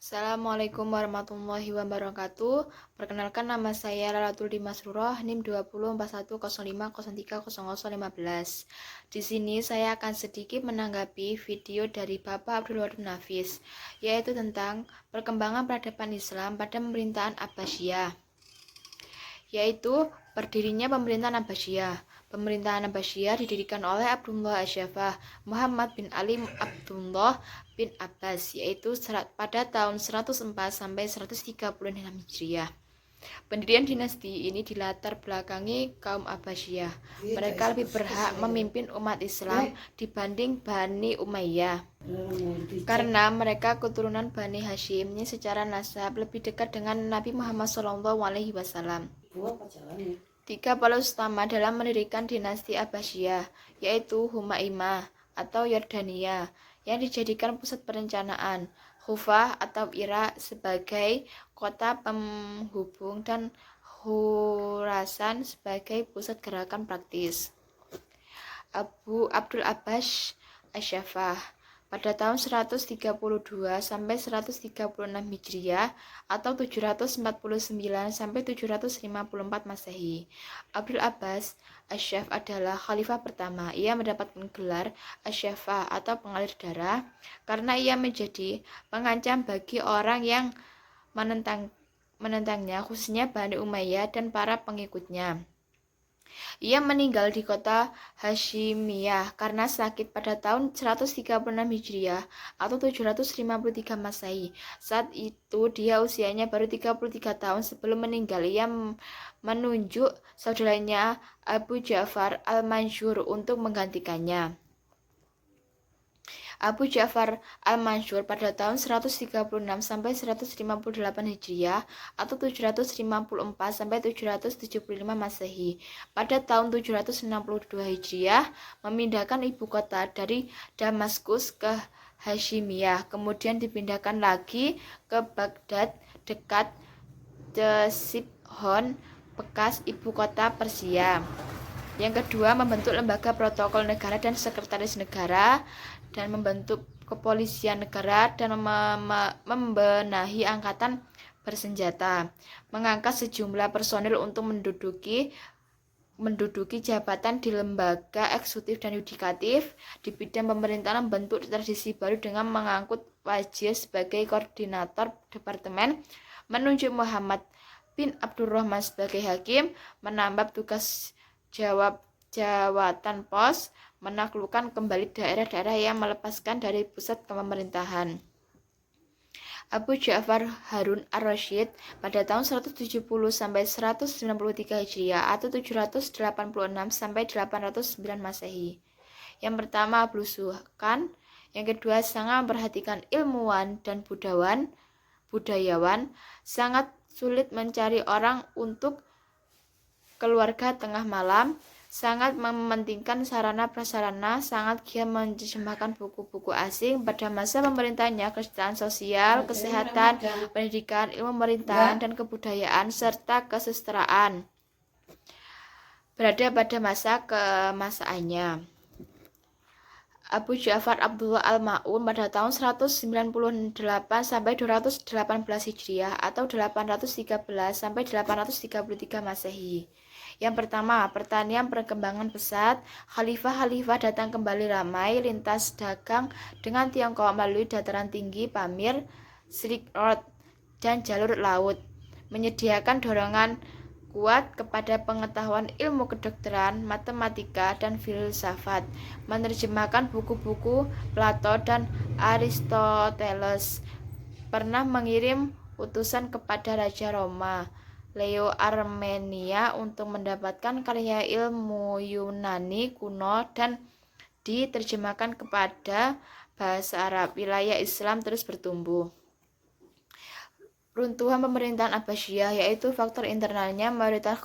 Assalamualaikum warahmatullahi wabarakatuh. Perkenalkan, nama saya Lalatul Dimasruroh, NIM 204105030015. Di sini saya akan sedikit menanggapi video dari Bapak Abdul Wadud Nafis, yaitu tentang perkembangan peradaban Islam pada pemerintahan Abbasiyah, yaitu berdirinya pemerintahan Abbasiyah. Pemerintahan Abbasiyah didirikan oleh Abdullah Asyafah Muhammad bin Ali Abdullah bin Abbas, yaitu pada tahun 104 sampai 136 Hijriah. Pendirian dinasti ini dilatar belakangi kaum Abbasiyah. Mereka lebih berhak memimpin umat Islam dibanding Bani Umayyah, karena mereka keturunan Bani Hashim yang secara nasab lebih dekat dengan Nabi Muhammad SAW. Tiga palu utama dalam mendirikan dinasti Abbasiyah, yaitu Humaimah atau Yordania, yang dijadikan pusat perencanaan, Kufah atau Irak sebagai kota penghubung, dan Khurasan sebagai pusat gerakan praktis. Abu Abdul Abbas Asyafah pada tahun 132 sampai 136 Hijriah atau 749 sampai 754 Masehi. Abdul Abbas Asyaf adalah khalifah pertama. Ia mendapatkan gelar Asyafah atau pengalir darah karena ia menjadi pengancam bagi orang yang menentangnya, khususnya Bani Umayyah dan para pengikutnya. Ia meninggal di kota Hashimiyah karena sakit pada tahun 136 Hijriah atau 753 Masehi. Saat itu dia usianya baru 33 tahun. Sebelum meninggal, ia menunjuk saudaranya Abu Ja'far al-Mansur untuk menggantikannya. Abu Ja'far al-Mansur pada tahun 136 sampai 158 Hijriah atau 754 sampai 775 Masehi. Pada tahun 762 Hijriah memindahkan ibu kota dari Damaskus ke Hashimiyah, kemudian dipindahkan lagi ke Baghdad dekat Ctesiphon, bekas ibu kota Persia. Yang kedua, membentuk lembaga protokol negara dan sekretaris negara, dan membentuk kepolisian negara, dan membenahi angkatan bersenjata, mengangkat sejumlah personil untuk menduduki jabatan di lembaga eksekutif dan yudikatif. Di bidang pemerintahan, membentuk tradisi baru dengan mengangkut wazir sebagai koordinator departemen, menunjuk Muhammad bin Abdurrahman sebagai hakim, menambah tugas jawatan pos, menaklukkan kembali daerah-daerah yang melepaskan dari pusat pemerintahan. Abu Ja'far Harun ar-Rasyid pada tahun 170 sampai 193 Hijriah atau 786 sampai 809 Masehi. Yang pertama, belusukan. Yang kedua, sangat memperhatikan ilmuwan dan budayawan, sangat sulit mencari orang untuk keluarga tengah malam, sangat mementingkan sarana prasarana, sangat giat menerjemahkan buku-buku asing. Pada masa pemerintahannya, kesejahteraan sosial, kesehatan, pendidikan, ilmu pemerintahan, dan kebudayaan, serta kesusastraan berada pada masa keemasaannya. Abu Ja'far Abdullah al-Ma'un pada tahun 198 sampai 218 Hijriah atau 813 sampai 833 Masehi. Yang pertama, pertanian perkembangan pesat. Khalifah-khalifah datang kembali ramai, lintas dagang dengan Tiongkok melalui dataran tinggi Pamir, Silk Road, dan jalur laut, menyediakan dorongan kuat kepada pengetahuan ilmu kedokteran, matematika, dan filsafat, menerjemahkan buku-buku Plato dan Aristoteles, pernah mengirim utusan kepada Raja Roma, Leo Armenia, untuk mendapatkan karya ilmu Yunani kuno dan diterjemahkan kepada bahasa Arab. Wilayah Islam terus bertumbuh. Runtuhan pemerintahan Abbasiyah, yaitu faktor internalnya. Mayoritas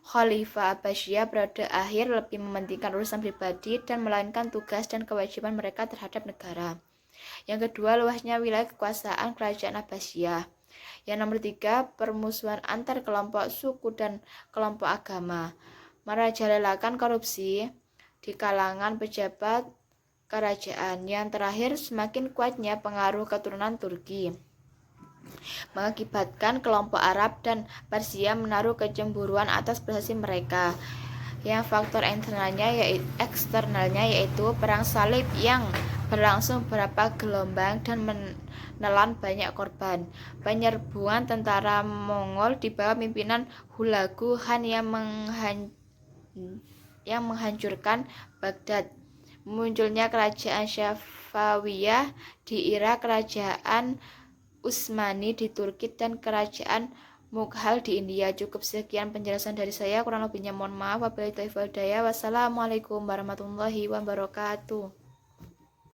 Khalifah Abbasiyah periode akhir lebih mementingkan urusan pribadi dan melainkan tugas dan kewajiban mereka terhadap negara. Yang kedua, luasnya wilayah kekuasaan kerajaan Abbasiyah. Yang nomor tiga, permusuhan antar kelompok suku dan kelompok agama, merajalelakan korupsi di kalangan pejabat, kerajaan. Yang terakhir, semakin kuatnya pengaruh keturunan Turki mengakibatkan kelompok Arab dan Persia menaruh kecemburuan atas prestasi mereka. Yang faktor eksternalnya yaitu perang salib yang berlangsung beberapa gelombang dan menelan banyak korban. Penyerbuan tentara Mongol di bawah pimpinan Hulagu Khan yang menghancurkan Baghdad. Munculnya kerajaan Safawiyah di Irak, kerajaan Utsmani di Turki, dan kerajaan Mughal di India. Cukup sekian penjelasan dari saya, kurang lebihnya mohon maaf. Wabillahi taufiq wal hidayah. Wassalamualaikum warahmatullahi wabarakatuh.